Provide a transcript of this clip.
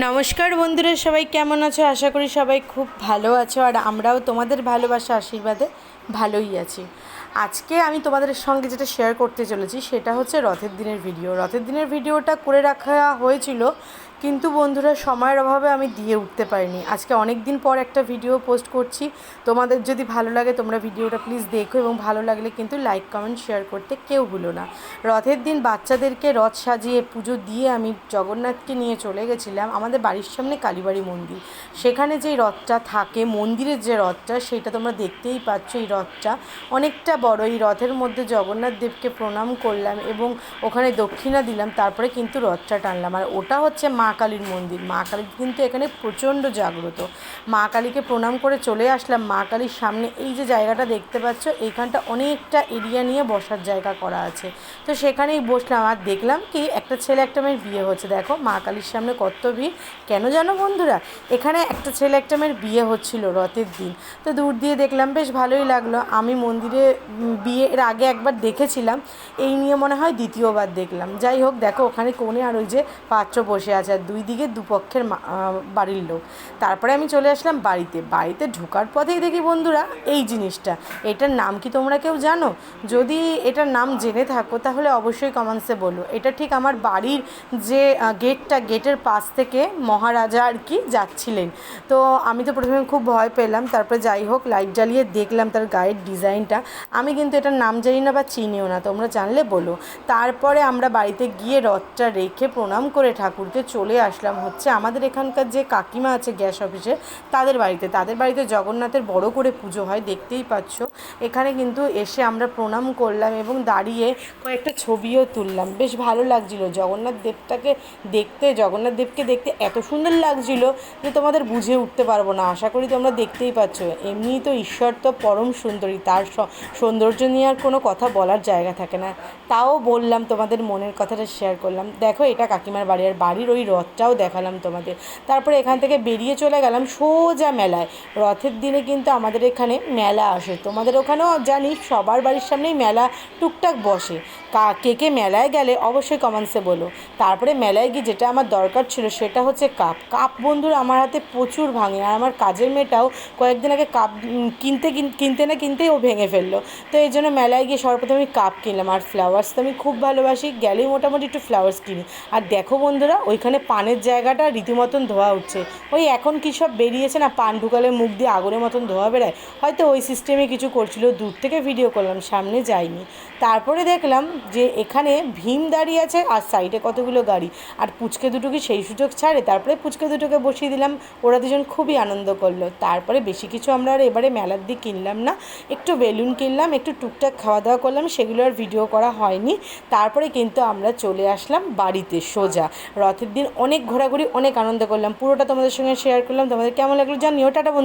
নমস্কার বন্ধুরা, সবাই কেমন আছো? আশা করি সবাই খুব ভালো আছো, আর আমরাও তোমাদের ভালোবাসা আশীর্বাদে ভালোই আছি। আজকে আমি তোমাদের সঙ্গে যেটা শেয়ার করতে চলেছি সেটা হচ্ছে রথের দিনের ভিডিও। রথের দিনের ভিডিওটা করে রাখা হয়েছিল, কিন্তু বন্ধুরা সময়ের অভাবে আমি দিয়ে উঠতে পারিনি। আজকে অনেক দিন পর একটা ভিডিও পোস্ট করছি। তোমাদের যদি ভালো লাগে তোমরা ভিডিওটা প্লিজ দেখো, এবং ভালো লাগলে কিন্তু লাইক কমেন্ট শেয়ার করতে কেউ ভুলো না। রথের দিন বাচ্চাদেরকে রথ সাজিয়ে পুজো দিয়ে আমি জগন্নাথকে নিয়ে চলে গেছিলাম আমাদের বাড়ির সামনে কালীবাড়ি মন্দির। সেখানে যে রথটা থাকে, মন্দিরের যে রথটা, সেটা তোমরা দেখতেই পাচ্ছ। এই রথটা অনেকটা বড়। এই রথের মধ্যে জগন্নাথ দেবকে প্রণাম করলাম এবং ওখানে দক্ষিণা দিলাম, তারপরে কিন্তু রথটা টানলাম। আর ওটা হচ্ছে মা কালীর মন্দির। মা কালী কিন্তু এখানে প্রচণ্ড জাগ্রত। মা কালীকে প্রণাম করে চলে আসলাম মা কালীর সামনে। এই যে জায়গাটা দেখতে পাচ্ছ, এইখানটা অনেকটা এরিয়া নিয়ে বসার জায়গা করা আছে, তো সেখানেই বসলাম। আর দেখলাম কি একটা ছেলে একটা মেয়ের বিয়ে হচ্ছে। দেখো মা কালীর সামনে কত ভিড়। কেন জানো বন্ধুরা, এখানে একটা ছেলে একটা মেয়ের বিয়ে হচ্ছিল রথের দিন। তো দূর দিয়ে দেখলাম, বেশ ভালোই লাগলো। আমি মন্দিরে বিয়ের আগে একবার দেখেছিলাম, এই নিয়ে মনে হয় দ্বিতীয়বার দেখলাম। যাই হোক, দেখো ওখানে কোণে আর ওই যে পাত্র বসে আছে, আর দুই দিকে দুপক্ষের বাড়ির লোক। তারপরে আমি চলে আসলাম বাড়িতে ঢোকার পথেই দেখি বন্ধুরা এই জিনিসটা। এটার নাম কি তোমরা কেউ জানো? যদি এটার নাম জেনে থাকো তাহলে অবশ্যই কমেন্টসে বলো। এটা ঠিক আমার বাড়ির যে গেটের পাশ থেকে মহারাজা আর কি যাচ্ছিলেন। তো আমি তো প্রথমে খুব ভয় পেলাম, তারপরে যাই হোক লাইট জ্বালিয়ে দেখলাম তার গায়ের ডিজাইনটা। আমি কিন্তু এটার নাম জানি না বা চিনিও না, তোমরা জানলে বলো। তারপরে আমরা বাড়িতে গিয়ে রথটা রেখে প্রণাম করে ঠাকুরকে চলে আসলাম হচ্ছে আমাদের এখানকার যে কাকিমা আছে গ্যাস অফিসে, তাদের বাড়িতে জগন্নাথের বড় করে পুজো হয়, দেখতেই পাচ্ছ। এখানে কিন্তু এসে আমরা প্রণাম করলাম এবং দাঁড়িয়ে কয়েকটা ছবিও তুললাম। বেশ ভালো লাগছিল জগন্নাথ দেবকে দেখতে এত সুন্দর লাগছিল যে তোমাদের বুঝে উঠতে পারবো না। আশা করি তোমরা দেখতেই পাচ্ছ। এমনিই তো ঈশ্বর তো পরম সুন্দরী, তার সৌন্দর্য নিয়ে আর কোনো কথা বলার জায়গা থাকে না। তাও বললাম, তোমাদের মনের কথাটা শেয়ার করলাম। দেখো এটা কাকিমার বাড়ি, আর বাড়ির ওই রথটাও দেখালাম তোমাদের। তারপরে এখান থেকে বেরিয়ে চলে গেলাম সোজা মেলায়। রথের দিনে কিন্তু আমাদের এখানে মেলা আসে, তোমাদের ওখানেও জানি সবার বাড়ির সামনেই মেলা টুকটাক বসে। কে মেলায় গেলে অবশ্যই কমেন্টসে বলো। তারপরে মেলায় গিয়ে যেটা আমার দরকার ছিল সেটা হচ্ছে কাপ বন্ধুরা আমার হাতে প্রচুর ভাঙে। আর আমার কাজের মেয়েটাও কয়েকদিন আগে কাপ কিনতেই ও ভেঙে ফেললো। তো এই জন্য মেলায় গিয়ে সর্বপ্রথমে আমি কাপ কিনলাম। আর ফ্লাওয়ার্স তো আমি খুব ভালোবাসি, গেলেই মোটামুটি একটু ফ্লাওয়ার্স কিনি। আর দেখো বন্ধুরা, ওইখানে পানের জায়গাটা রীতিমতন ধোয়া উঠছে। ওই এখন কী সব বেরিয়েছে না, পান ঢুকালে মুখ দিয়ে আগুনের মতন ধোয়া বেরোয়, হয়তো ওই সিস্টেমে কিছু করছিল। দূর থেকে ভিডিও করলাম, সামনে যাইনি। তারপরে দেখলাম যে এখানে ভীম দাঁড়িয়ে আছে আর সাইডে কতগুলো গাড়ি, আর পুচকে দুটো কি সেই সুযোগ ছাড়ে। তারপরে পুচকে দুটোকে বসিয়ে দিলাম, ওরা দুজন খুবই আনন্দ করলো। তারপরে বেশি কিছু আমরা আর এবারে মেলার দিক কিনলাম না, একটু বেলুন কিনলাম, একটু টুকটাক খাওয়া দাওয়া করলাম, সেগুলো আর ভিডিও করা হয়নি। তারপরে কিন্তু আমরা চলে আসলাম বাড়িতে সোজা। রথের দিন অনেক ঘোরাঘুরি, অনেক আনন্দ করলাম, পুরোটা তোমাদের সঙ্গে শেয়ার করলাম। তোমাদের কেমন লাগলো জানিও। টাটা বন্ধু।